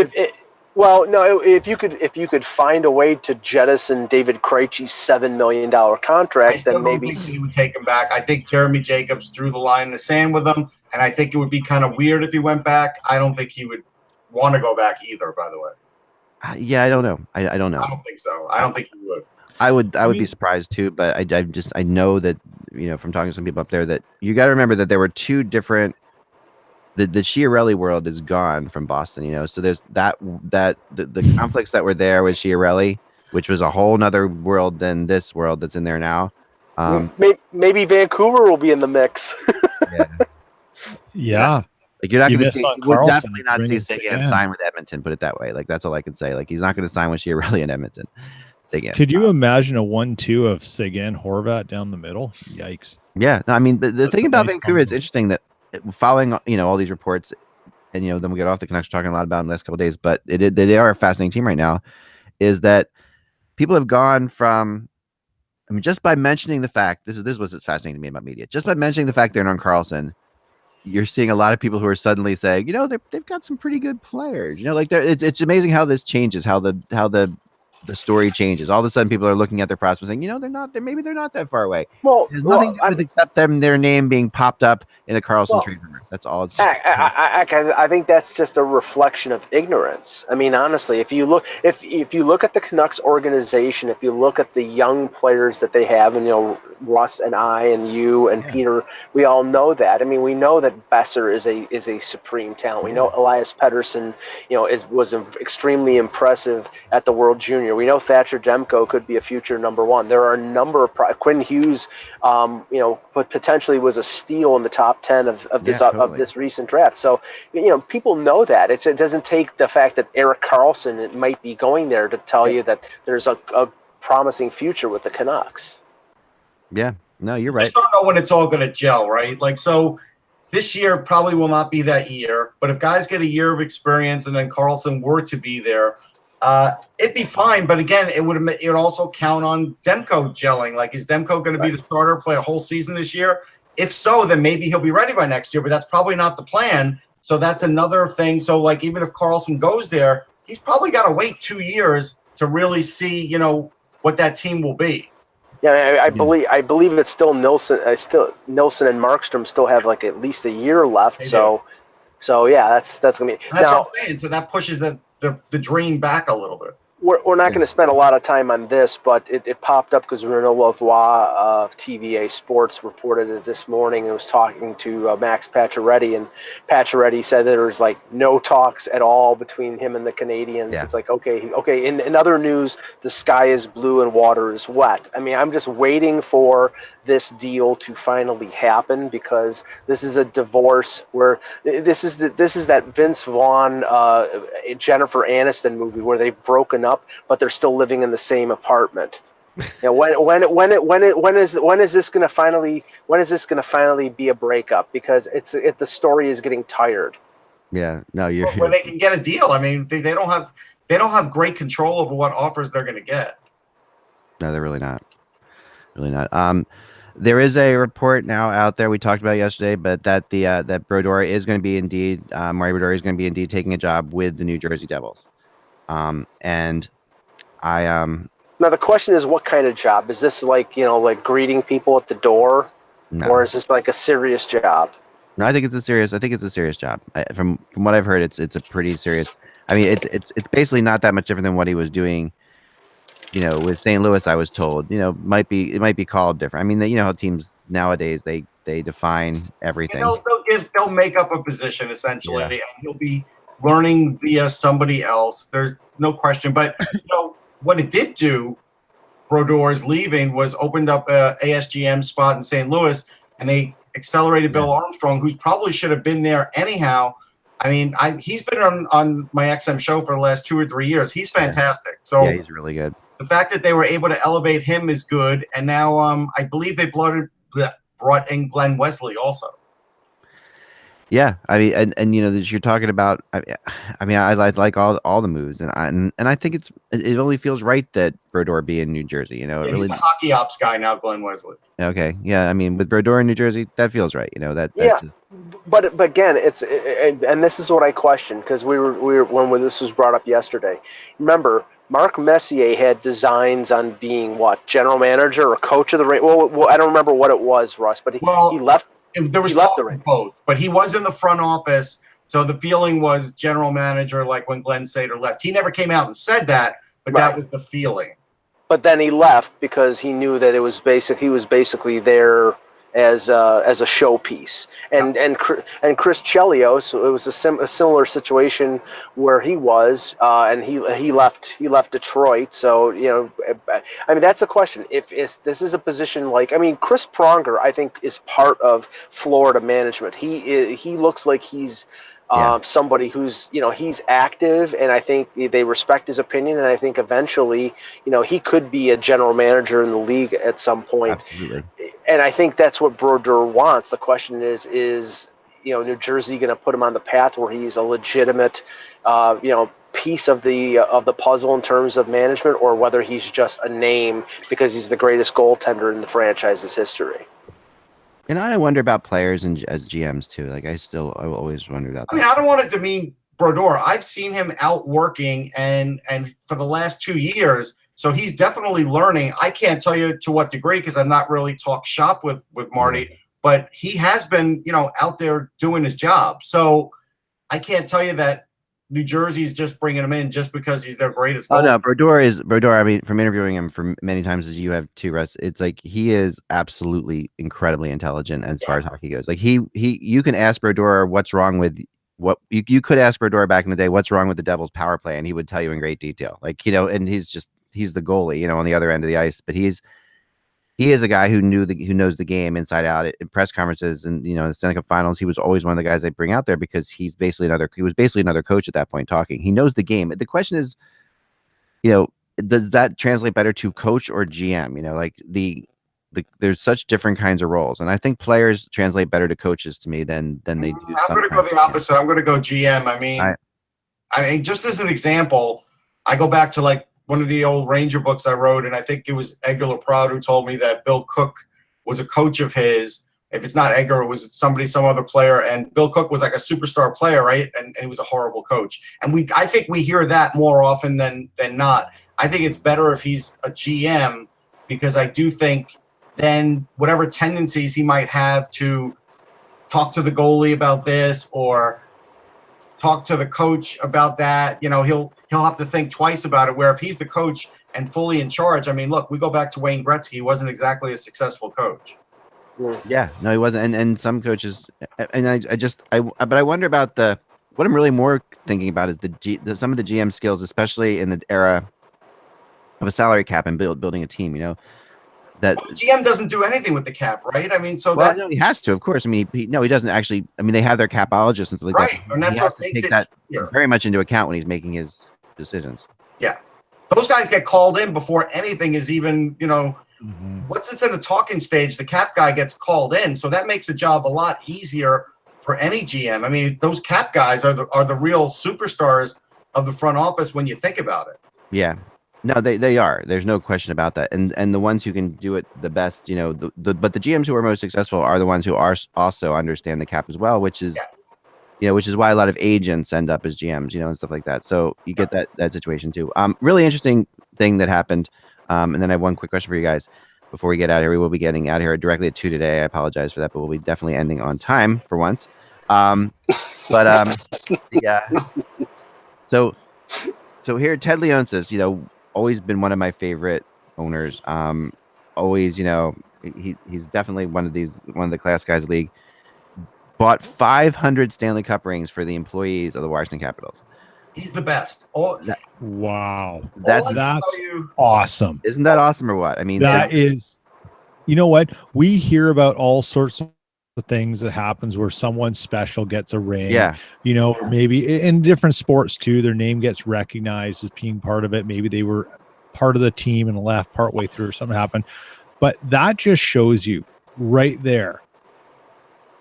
If you could find a way to jettison David Krejci's $7 million contract, then maybe he would take him back. I think Jeremy Jacobs drew the line in the sand with him, and I think it would be kind of weird if he went back. I don't think he would want to go back either. By the way. I don't know. I don't know. I don't think so. I don't think he would. I would be surprised too, but I know that from talking to some people up there that you got to remember that there were two different. The Chiarelli world is gone from Boston, so there's the conflicts that were there with Chiarelli, which was a whole nother world than this world that's in there now. Maybe Vancouver will be in the mix. Yeah. Like you're not going to see, you would definitely not see Seguin sign with Edmonton. Put it that way. Like that's all I can say. Like he's not going to sign with Chiarelli in Edmonton. Seguin. Could you imagine a 1-2 of Seguin Horvat down the middle? Yikes. Yeah. No, I mean, but the thing about Vancouver, it's interesting that. Following all these reports, and then we get off the Canucks talking a lot about in the last couple of days, but they are a fascinating team right now. Is that people have gone from, just by mentioning the fact this is what's fascinating to me about media. Just by mentioning the fact they're in on Karlsson, you're seeing a lot of people who are suddenly saying, they've got some pretty good players. It's amazing how this changes, how the story changes. All of a sudden, people are looking at their prospects saying, maybe they're not that far away. Well, there's nothing to do with except their name being popped up in the Karlsson trade rumor. That's all. I think that's just a reflection of ignorance. I mean, honestly, if you look at the Canucks organization, if you look at the young players that they have, and Russ and I and you and Peter, we all know that. I mean, we know that Besser is a supreme talent. We know Elias Pettersson, was extremely impressive at the World Junior. We know Thatcher Demko could be a future number one. There are a number of Quinn Hughes, potentially was a steal in the top 10 of this recent draft. So, people know that. It doesn't take the fact that Erik Karlsson might be going there to tell you that there's a promising future with the Canucks. Yeah, no, you're right. I just don't know when it's all going to gel, right? Like, so this year probably will not be that year, but if guys get a year of experience and then Karlsson were to be there, it'd be fine, but again, it would also count on Demko gelling. Like, is Demko going to be the starter, play a whole season this year? If so, then maybe he'll be ready by next year, but that's probably not the plan. So that's another thing. So, like, even if Karlsson goes there, he's probably got to wait 2 years to really see, what that team will be. Yeah, I believe it's still Nilsson. Nilsson and Markstrom still have like at least a year left. So yeah, that's gonna be. That's what I'm saying. So that pushes the dream back a little bit. We're not going to spend a lot of time on this, but it popped up because Renaud Lavoie of TVA Sports reported it this morning and was talking to Max Pacioretty, and Pacioretty said that there was like no talks at all between him and the Canadians. Yeah. It's like, okay. In other news, the sky is blue and water is wet. I mean, I'm just waiting for this deal to finally happen, because this is a divorce where this is that Vince Vaughn, Jennifer Aniston movie where they've broken up, but they're still living in the same apartment. You know, when is this going to finally be a breakup? Because the story is getting tired. Yeah, no, you're when they can get a deal. I mean, they don't have great control over what offers they're going to get. No, they're really not. Really not. There is a report now out there we talked about yesterday, but that that Brodeur is going to be indeed, Murray Brodeur is going to be indeed taking a job with the New Jersey Devils. And I Now the question is, what kind of job is this? Like, like greeting people at the door, no. or is this like a serious job? No, I think it's a serious job. From what I've heard, it's a pretty serious. I mean, it's basically not that much different than what he was doing. With St. Louis, I was told, it might be called different. I mean, how teams nowadays they define everything. They'll make up a position essentially, Yeah. and he'll be learning via somebody else. There's no question. But what it did do, Brodeur's leaving, was opened up a ASGM spot in St. Louis, and they accelerated Bill Armstrong, who probably should have been there anyhow. I mean, he's been on my XM show for the last 2 or 3 years. He's fantastic. So yeah, he's really good. the fact that they were able to elevate him is good. And now I believe they brought in Glenn Wesley also. Yeah, I mean, and that you're talking about. I mean, I like all the moves, and I think it only feels right that Brodeur be in New Jersey. He's a hockey ops guy now, Glenn Wesley. Okay, yeah, I mean, with Brodeur in New Jersey, that feels right. But again, and this is what I question, because we were when this was brought up yesterday. Remember, Marc Messier had designs on being general manager or coach of the Rangers. Well, I don't remember what it was, Russ, but he left. There was talk of both, but he was in the front office, so the feeling was general manager, like when Glenn Sater left. He never came out and said that, but that was the feeling. But then he left because he knew that he was basically there as a showpiece, and Chris Chelios, it was a similar situation where he was, and he left Detroit. So I mean, that's a question. If this is a position Chris Pronger, I think, is part of Florida management. He looks like he's somebody who's he's active, and I think they respect his opinion, and I think eventually he could be a general manager in the league at some point. Absolutely. And I think that's what Brodeur wants. The question is New Jersey going to put him on the path where he's a legitimate piece of the puzzle in terms of management, or whether he's just a name because he's the greatest goaltender in the franchise's history. And I wonder about players and as GMs too. Like I always wonder about that. I mean, I don't want it to mean Brodeur. I've seen him out working and for the last 2 years, so he's definitely learning. I can't tell you to what degree because I'm not really talk shop with Marty, but he has been out there doing his job. So I can't tell you that New Jersey's just bringing him in just because he's their greatest goalie. Oh no, Brodeur. I mean, from interviewing him for many times as you have too, Russ, it's like he is absolutely incredibly intelligent as far as hockey goes. Like you can ask Brodeur what's wrong with what you could ask Brodeur back in the day what's wrong with the Devils' power play, and he would tell you in great detail. Like and he's the goalie, on the other end of the ice, but he is a guy who knows the game inside out. At press conferences and in the Stanley Cup Finals, he was always one of the guys they bring out there because he was basically another coach at that point talking. He knows the game. The question is, does that translate better to coach or GM? Like there's such different kinds of roles, and I think players translate better to coaches to me than they do. I'm going to go the opposite. I'm going to go GM. I mean, just as an example, I go back to one of the old Ranger books I wrote, and I think it was Edgar LaPrade who told me that Bill Cook was a coach of his. If it's not Edgar, it was some other player. And Bill Cook was like a superstar player, right? And he was a horrible coach. And I think we hear that more often than not. I think it's better if he's a GM, because I do think then whatever tendencies he might have to talk to the goalie about this or talk to the coach about that, he'll he'll have to think twice about it. Where if he's the coach and fully in charge, I mean, look, we go back to Wayne Gretzky. He wasn't exactly a successful coach. Yeah, no, he wasn't. And some coaches, and but I wonder about what I'm really more thinking about is some of the GM skills, especially in the era of a salary cap and building a team. That the GM doesn't do anything with the cap, right? I mean, no, he has to, of course. I mean, he doesn't actually. I mean, they have their capologists and stuff like right, that. And that's what makes take that very much into account when he's making his decisions. Yeah, those guys get called in before anything is even, Mm-hmm. once it's in a talking stage, the cap guy gets called in, so that makes the job a lot easier for any GM. I mean, those cap guys are the real superstars of the front office when you think about it. Yeah. No, they are. There's no question about that. And the ones who can do it the best, but the GMs who are most successful are the ones who also understand the cap as well, which is, which is why a lot of agents end up as GMs, and stuff like that. So you get that situation too. Really interesting thing that happened. And then I have one quick question for you guys before we get out of here. We will be getting out of here directly at 2 today. I apologize for that, but we'll be definitely ending on time for once. Yeah. So here, Ted Leone says, always been one of my favorite owners. Always, he's definitely one of the class guys in the league. Bought 500 Stanley Cup rings for the employees of the Washington Capitals. He's the best. Wow. That's awesome. Isn't that awesome or what? I mean, that is, you know what? We hear about all sorts of things that happens where someone special gets a ring. Yeah. Maybe in different sports too, their name gets recognized as being part of it. Maybe they were part of the team and left partway through or something happened. But that just shows you right there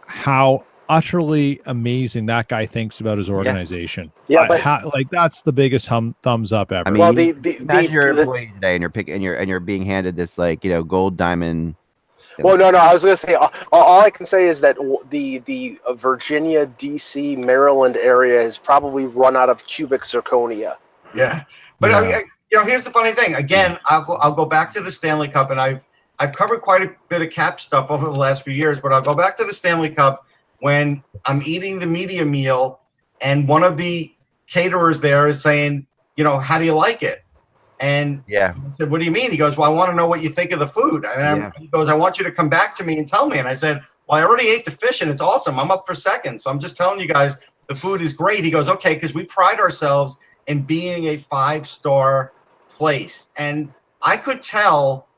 how utterly amazing that guy thinks about his organization. Yeah, but that's the biggest thumbs up ever. I mean, imagine you're an employee today and you're being handed this gold diamond. Well, no. I was going to say all I can say is that the Virginia, DC, Maryland area has probably run out of cubic zirconia. Yeah, but here's the funny thing. Again, I'll go back to the Stanley Cup, and I've covered quite a bit of cap stuff over the last few years. But I'll go back to the Stanley Cup when I'm eating the media meal, and one of the caterers there is saying, how do you like it? And I said, what do you mean? He goes, well, I want to know what you think of the food. And he goes, I want you to come back to me and tell me. And I said, well, I already ate the fish and it's awesome. I'm up for second. So I'm just telling you guys, the food is great. He goes, okay, because we pride ourselves in being a 5-star place. And I could tell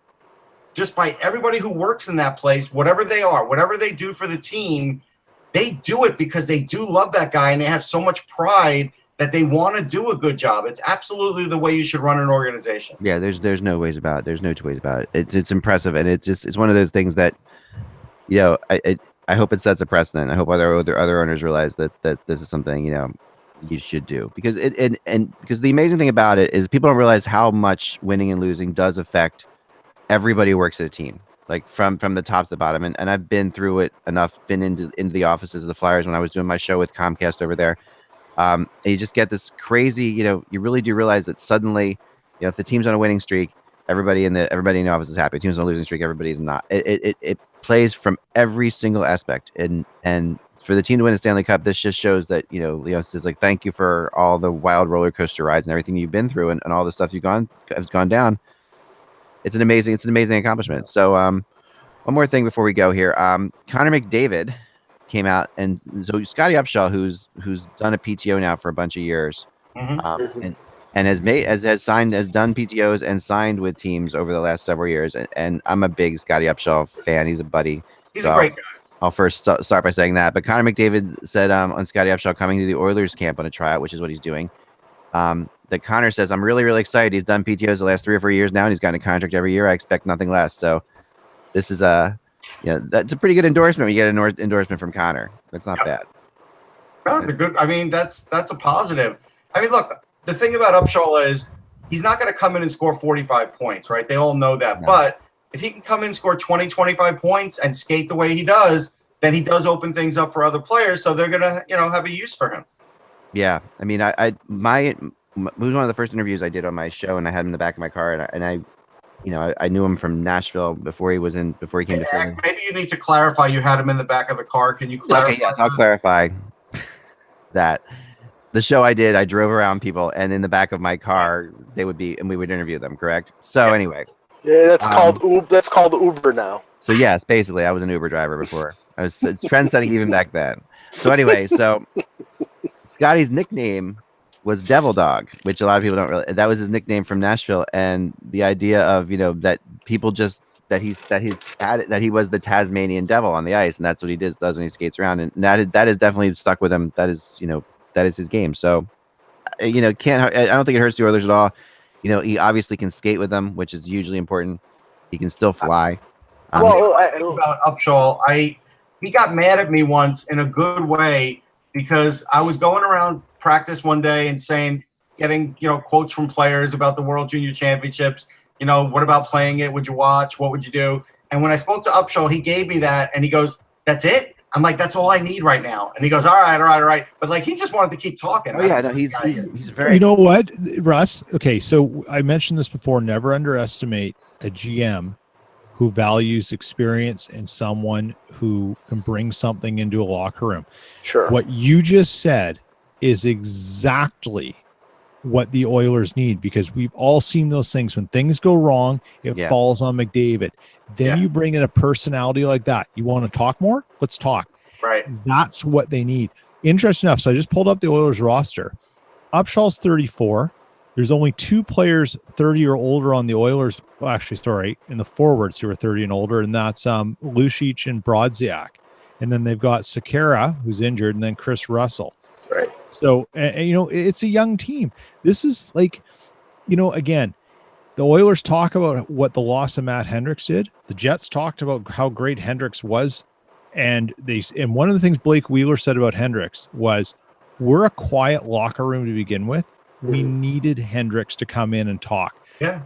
just by everybody who works in that place, whatever they are, whatever they do for the team, they do it because they do love that guy and they have so much pride that they want to do a good job. It's absolutely the way you should run an organization. Yeah, there's no ways about it. There's no two ways about it. It's impressive, and it's one of those things that, I hope it sets a precedent. I hope other owners realize that this is something you should do, because because the amazing thing about it is people don't realize how much winning and losing does affect everybody who works at a team, like from the top to the bottom. And I've been through it enough. Been into the offices of the Flyers when I was doing my show with Comcast over there. And you just get this crazy, you really do realize that suddenly, if the team's on a winning streak, everybody in the office is happy. The team's on a losing streak, everybody's not. It plays from every single aspect. And for the team to win a Stanley Cup, this just shows that, Leon says, thank you for all the wild roller coaster rides and everything you've been through and all the stuff has gone down. It's an amazing accomplishment. So one more thing before we go here. Connor McDavid came out, and so Scotty Upshaw, who's done a PTO now for a bunch of years, and has done PTOs and signed with teams over the last several years. And I'm a big Scotty Upshaw fan. He's a buddy. He's a great guy. I'll first start by saying that. But Connor McDavid said on Scotty Upshaw coming to the Oilers camp on a tryout, which is what he's doing. That Connor says, I'm really, really excited. He's done PTOs the last 3 or 4 years now, and he's gotten a contract every year. I expect nothing less. So this is that's a pretty good endorsement when you get an endorsement from Connor. That's not bad. No, good. I mean, that's a positive. I mean, look, the thing about Upshaw is he's not going to come in and score 45 points, right? They all know that. No. But if he can come in and score 20, 25 points and skate the way he does, then he does open things up for other players. So they're going to, have a use for him. Yeah. I mean, it was one of the first interviews I did on my show, and I had him in the back of my car, and I knew him from Nashville before he came to Philly. Maybe you need to clarify you had him in the back of the car. Can you clarify? Okay, yes, I'll clarify that. the show I did, I drove around people, and in the back of my car, they would be, and we would interview them. Correct. So anyway, Yeah, that's called Uber now. so yes, basically, I was an Uber driver before. I was trend setting even back then. So anyway, so Scotty's nickname was Devil Dog, which a lot of people don't really. That was his nickname from Nashville, and the idea of that people just that he was the Tasmanian Devil on the ice, and that's what he does when he skates around, and that is definitely stuck with him. That is that is his game. So I don't think it hurts the Oilers at all. He obviously can skate with them, which is hugely important. He can still fly. About Upshaw, he got mad at me once in a good way because I was going around practice one day and getting quotes from players about the World Junior Championships. What about playing it? Would you watch? What would you do? And when I spoke to Upshaw, he gave me that, and he goes, "That's it." I'm like, "That's all I need right now." And he goes, "All right." But he just wanted to keep talking. Oh yeah, no, he's very. You know what, Russ? Okay, so I mentioned this before. Never underestimate a GM who values experience and someone who can bring something into a locker room. Sure. What you just said is exactly what the Oilers need, because we've all seen those things. When things go wrong, it falls on McDavid. Then you bring in a personality like that. You want to talk more? Let's talk. Right. That's what they need. Interesting enough, so I just pulled up the Oilers roster. Upshaw's 34. There's only 2 players 30 or older on the Oilers. Well, actually, sorry, in the forwards who are 30 and older, and that's Lucic and Brodziak. And then they've got Sekera, who's injured, and then Chris Russell. Right. So, it's a young team. This is again, the Oilers talk about what the loss of Matt Hendricks did. The Jets talked about how great Hendricks was. And one of the things Blake Wheeler said about Hendricks was, we're a quiet locker room to begin with. We needed Hendricks to come in and talk. Yeah.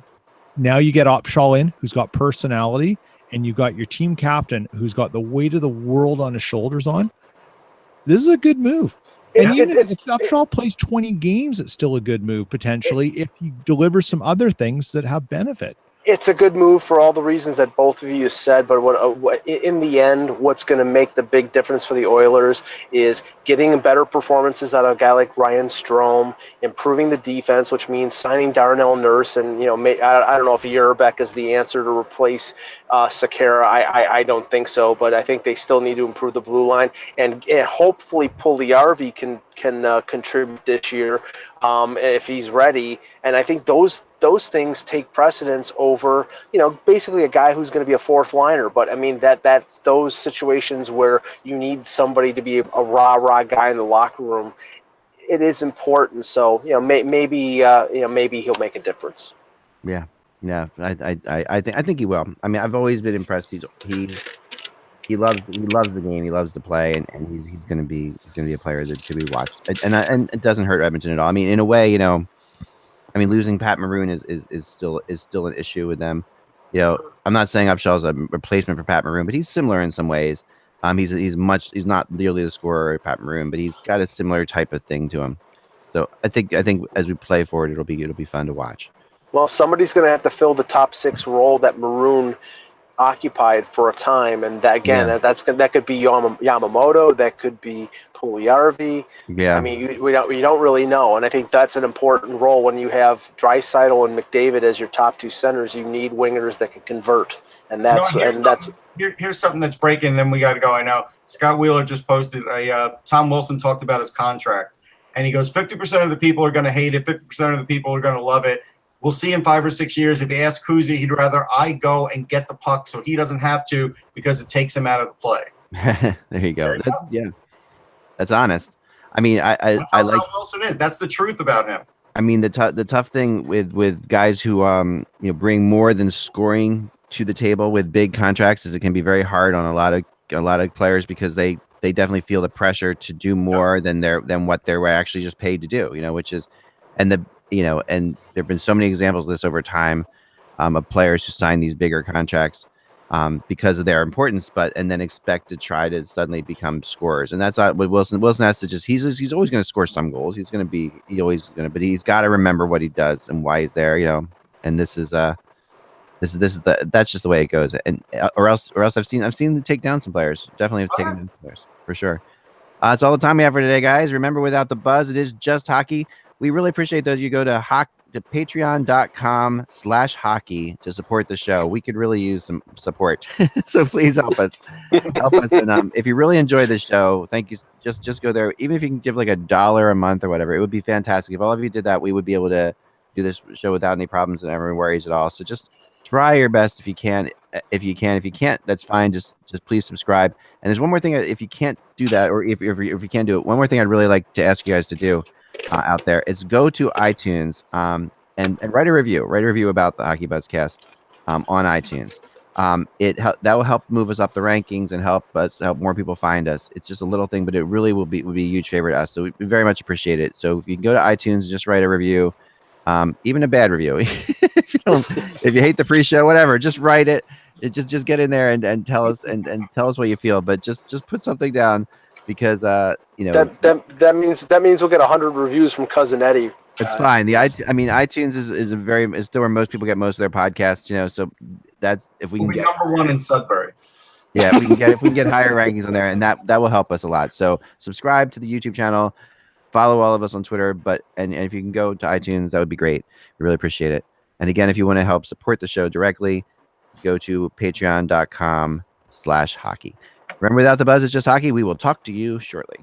Now you get Upshaw in, who's got personality, and you got your team captain, who's got the weight of the world on his shoulders on. This is a good move. And even if Upshaw plays 20 games, it's still a good move, potentially, if he delivers some other things that have benefit. It's a good move for all the reasons that both of you said, but in the end, what's going to make the big difference for the Oilers is getting better performances out of a guy like Ryan Strome, improving the defense, which means signing Darnell Nurse, and I don't know if Yerbeck is the answer to replace Sekera. I don't think so, but I think they still need to improve the blue line, and hopefully Puljujärvi can contribute this year if he's ready. And I think those things take precedence over, basically a guy who's going to be a fourth liner. But I mean that those situations where you need somebody to be a rah guy in the locker room, it is important. So maybe he'll make a difference. Yeah, I think he will. I mean, I've always been impressed. He loves the game. He loves to play, and he's going to be a player that to be watched. And it doesn't hurt Edmonton at all. I mean, in a way, losing Pat Maroon is still an issue with them. I'm not saying Upshaw's a replacement for Pat Maroon, but he's similar in some ways. He's not nearly the scorer of Pat Maroon, but he's got a similar type of thing to him. So I think as we play forward, it'll be fun to watch. Well, somebody's going to have to fill the top 6 role that Maroon occupied for a time, and that could be Yamamoto, that could be Puljujärvi. Yeah, I mean, we don't really know, and I think that's an important role when you have Draisaitl and McDavid as your top 2 centers. You need wingers that can convert, and here's something that's breaking. Then we got to go. I know Scott Wheeler just posted Tom Wilson talked about his contract, and he goes 50% of the people are going to hate it, 50% of the people are going to love it. We'll see in 5 or 6 years. If you ask Kuzi, he'd rather I go and get the puck so he doesn't have to, because it takes him out of the play. There you go. That's honest. I mean, That's how Tom Wilson is. That's the truth about him. I mean, the tough thing with guys who bring more than scoring to the table with big contracts is it can be very hard on a lot of players, because they definitely feel the pressure to do more than what they were actually just paid to do. Which is, and there have been so many examples of this over time, of players who sign these bigger contracts because of their importance, and then expect to try to suddenly become scorers. And that's what Wilson has to he's always going to score some goals. But he's got to remember what he does and why he's there, and that's just the way it goes. And or else I've seen to take down some players. Definitely have taken down players for sure. That's all the time we have for today, guys. Remember, without the buzz, it is just hockey. We really appreciate those. You go to patreon.com/hockey to support the show. We could really use some support. So please help us. And if you really enjoy the show, thank you. Just go there. Even if you can give like $1 a month or whatever, it would be fantastic. If all of you did that, we would be able to do this show without any problems and everyone worries at all. So just try your best if you can. If you can't, that's fine. Just please subscribe. And there's one more thing. If you can't do that, or if you can't do it, one more thing I'd really like to ask you guys to do out there. It's go to iTunes and write a review. Write a review about the Hockey Buzzcast on iTunes. That will help move us up the rankings and help more people find us. It's just a little thing, but it really would be a huge favor to us. So we very much appreciate it. So if you can go to iTunes, just write a review, even a bad review. if you hate the pre-show, whatever, just write it. Just get in there and tell us and tell us what you feel. But just put something down because that means we'll get 100 reviews from Cousin Eddie. It's fine. iTunes is still where most people get most of their podcasts. So that's if we can get number one in Sudbury. Yeah, if we can get higher rankings on there, and that will help us a lot. So subscribe to the YouTube channel, follow all of us on Twitter, and if you can go to iTunes, that would be great. We really appreciate it. And again, if you want to help support the show directly, go to patreon.com/hockey. Remember, without the buzz, it's just hockey. We will talk to you shortly.